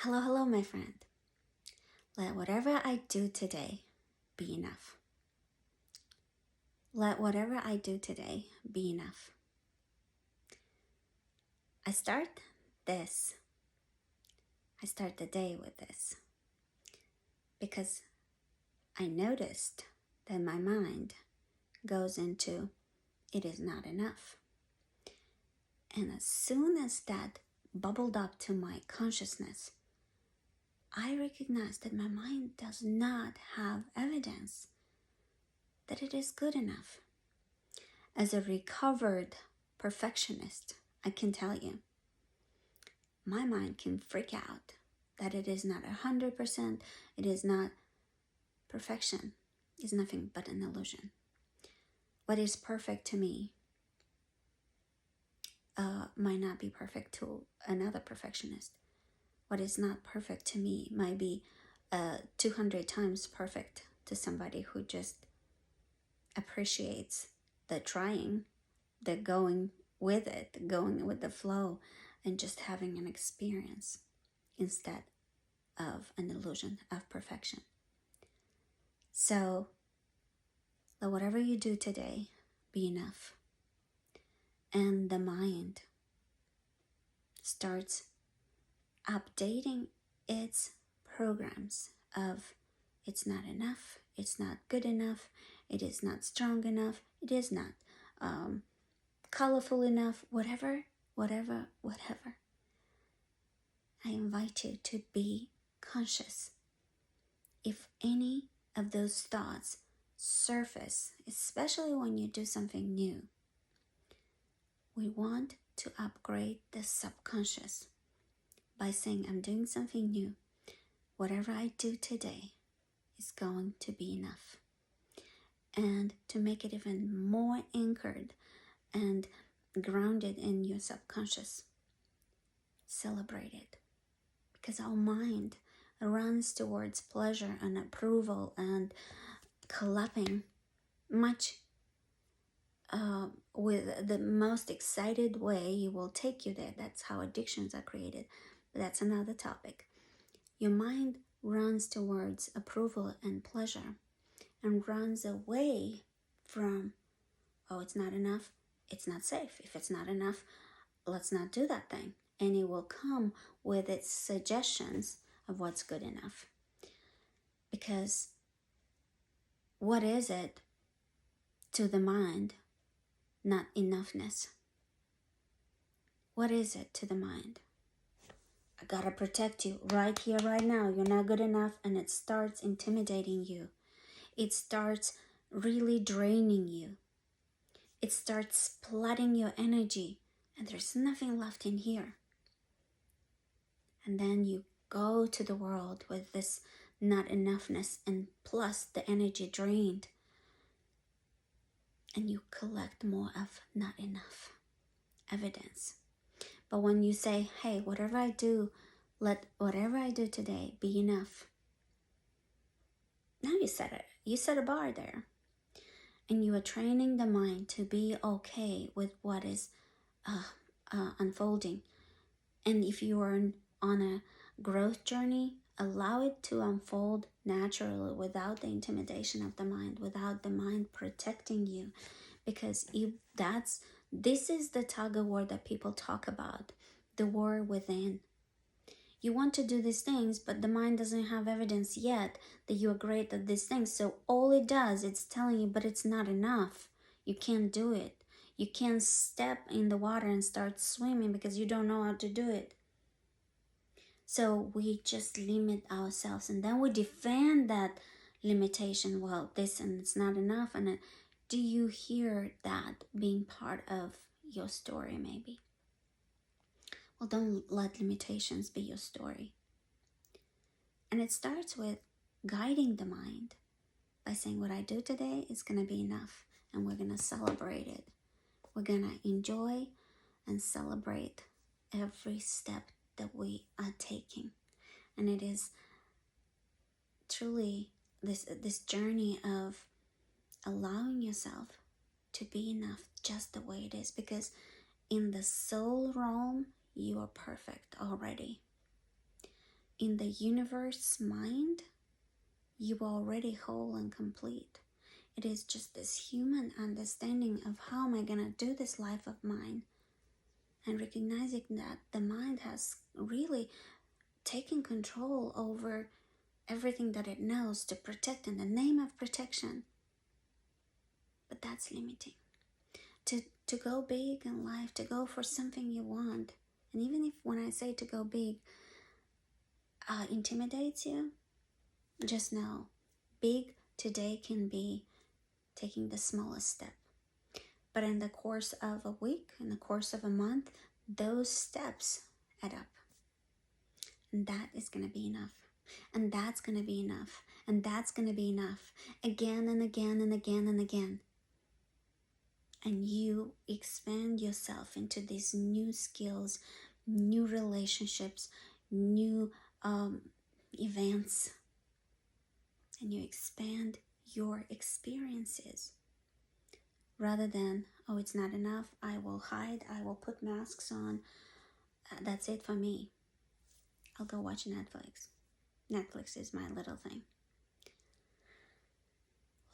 Hello, hello, my friend. Let whatever I do today be enough. Let whatever I do today be enough. I start the day with this because I noticed that my mind goes into it is not enough. And as soon as that bubbled up to my consciousness, I recognized that my mind does not have evidence that it is good enough. As a recovered perfectionist, I can tell you, my mind can freak out that it is not 100%, it is not perfection, is nothing but an illusion. What is perfect to me might not be perfect to another perfectionist. What is not perfect to me might be 200 times perfect to somebody who just appreciates the trying, the going with it, going with the flow, and just having an experience instead of an illusion of perfection. So let whatever you do today be enough. And the mind starts updating its programs of it's not enough, it's not good enough, it is not strong enough, it is not colorful enough, whatever. I invite you to be conscious. If any of those thoughts surface, especially when you do something new, we want to upgrade the subconscious by saying, I'm doing something new. Whatever I do today is going to be enough. And to make it even more anchored and grounded in your subconscious, celebrate it. Because our mind runs towards pleasure and approval and clapping much with the most excited way. You will take you there. That's how addictions are created. But that's another topic. Your mind runs towards approval and pleasure and runs away from, oh, it's not enough, it's not safe. If it's not enough, let's not do that thing. And it will come with its suggestions of what's good enough. Because what is it to the mind? Not enoughness. What is it to the mind? I gotta protect you right here, right now. You're not good enough, and it starts intimidating you. It starts really draining you. It starts flooding your energy, and there's nothing left in here. And then you go to the world with this not enoughness and plus the energy drained, and you collect more of not enough evidence. But when you say, hey, whatever I do, let whatever I do today be enough. Now you set it. You set a bar there. And you are training the mind to be okay with what is unfolding. And if you are on a growth journey, allow it to unfold naturally without the intimidation of the mind, without the mind protecting you. Because this is the tug of war that people talk about, the war within. You want to do these things, but the mind doesn't have evidence yet that you are great at these things. So all it does, it's telling you, but it's not enough. You can't do it. You can't step in the water and start swimming because you don't know how to do it. So we just limit ourselves, and then we defend that limitation. Well, this and it's not enough. And do you hear that being part of your story maybe? Well, don't let limitations be your story. And it starts with guiding the mind by saying, what I do today is going to be enough, and we're going to celebrate it. We're going to enjoy and celebrate every step that we are taking. And it is truly this journey of allowing yourself to be enough just the way it is, because in the soul realm, you are perfect already. in the universe mind, you are already whole and complete. It is just this human understanding of how am I going to do this life of mine, and recognizing that the mind has really taken control over everything that it knows to protect in the name of protection. But that's limiting. To go big in life, to go for something you want, and even if when I say to go big intimidates you, just know big today can be taking the smallest step. But in the course of a week, in the course of a month, those steps add up. And that is going to be enough. And that's going to be enough. And that's going to be enough. Again and again and again and again. And you expand yourself into these new skills, new relationships, new events. And you expand your experiences. Rather than, oh, it's not enough, I will hide, I will put masks on. That's it for me. I'll go watch Netflix. Netflix is my little thing.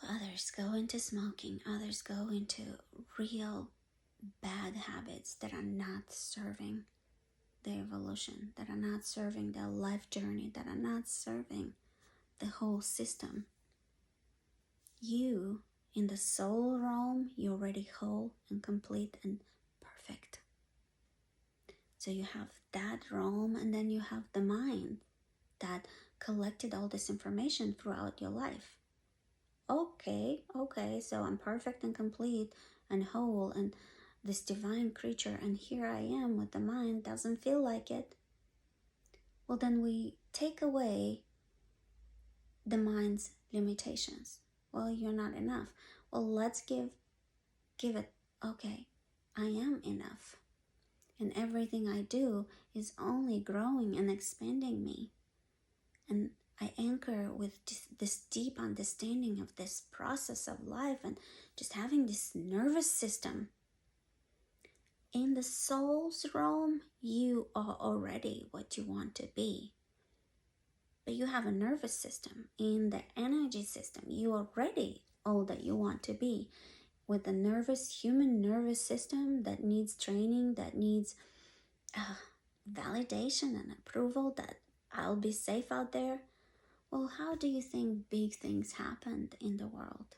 Others go into smoking. Others go into real bad habits that are not serving their evolution, that are not serving their life journey, that are not serving the whole system. You, in the soul realm, you're already whole and complete and perfect. So you have that realm, and then you have the mind that collected all this information throughout your life. Okay, so I'm perfect and complete and whole and this divine creature, and here I am with the mind, doesn't feel like it. Well, then we take away the mind's limitations. Well, you're not enough. Well, let's give it, okay, I am enough. And everything I do is only growing and expanding me. And I anchor with this deep understanding of this process of life and just having this nervous system. In the soul's realm, you are already what you want to be. But you have a nervous system. In the energy system, you are already all that you want to be. With the human nervous system that needs training, that needs validation and approval, that I'll be safe out there. Well, how do you think big things happened in the world?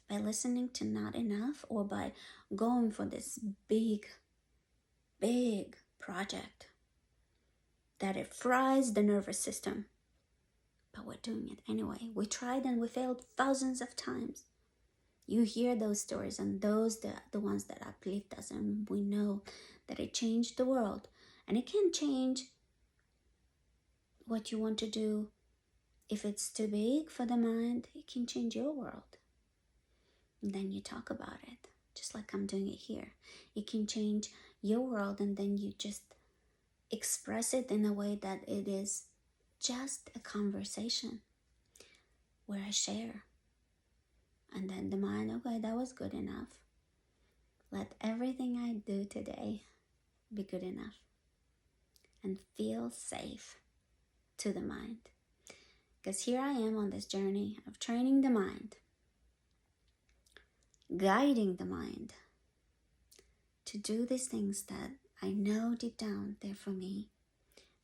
By listening to not enough, or by going for this big project that it fries the nervous system? But we're doing it anyway. We tried and we failed thousands of times. You hear those stories, and those the ones that uplift us, and we know that it changed the world. And it can change what you want to do. If it's too big for the mind, it can change your world. And then you talk about it, just like I'm doing it here. It can change your world, and then you just express it in a way that it is just a conversation where I share. And then the mind, okay, that was good enough. Let everything I do today be good enough. And feel safe to the mind. Because here I am on this journey of training the mind, guiding the mind to do these things that I know deep down they're for me.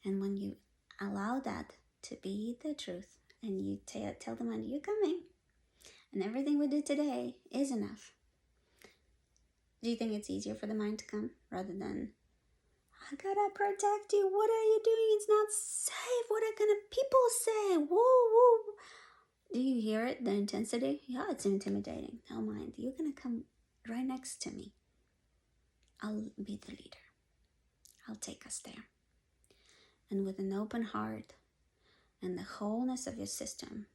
And when you allow that to be the truth, and you tell the mind, you're coming, and everything we do today is enough. Do you think it's easier for the mind to come rather than, I gotta protect you, what are you doing? It's not safe, what are gonna people say? Whoa, whoa. Do you hear it, the intensity? Yeah, it's intimidating. No mind, you're gonna come right next to me. I'll be the leader. I'll take us there. And with an open heart and the wholeness of your system,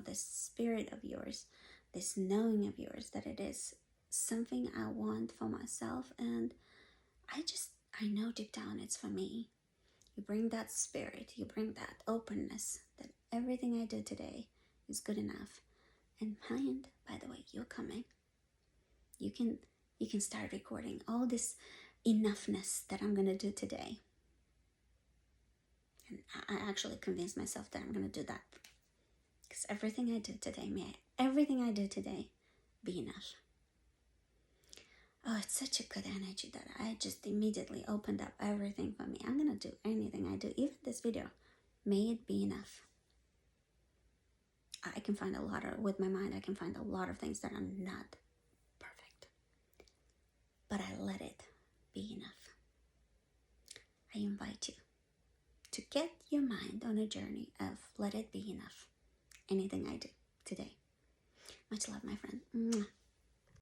this spirit of yours, this knowing of yours that it is something I want for myself, and I know deep down it's for me. You bring that spirit, you bring that openness, that everything I do today is good enough. And mind, by the way, you're coming. You can start recording all this enoughness that I'm gonna do today. And I actually convinced myself that I'm gonna do that. Because everything I do today, everything I do today be enough. Oh, it's such a good energy that I just immediately opened up everything for me. I'm gonna do anything I do, even this video. May it be enough. I can find with my mind, I can find a lot of things that are not perfect. But I let it be enough. I invite you to get your mind on a journey of let it be enough. Anything I do today. Much love, my friend. Mwah.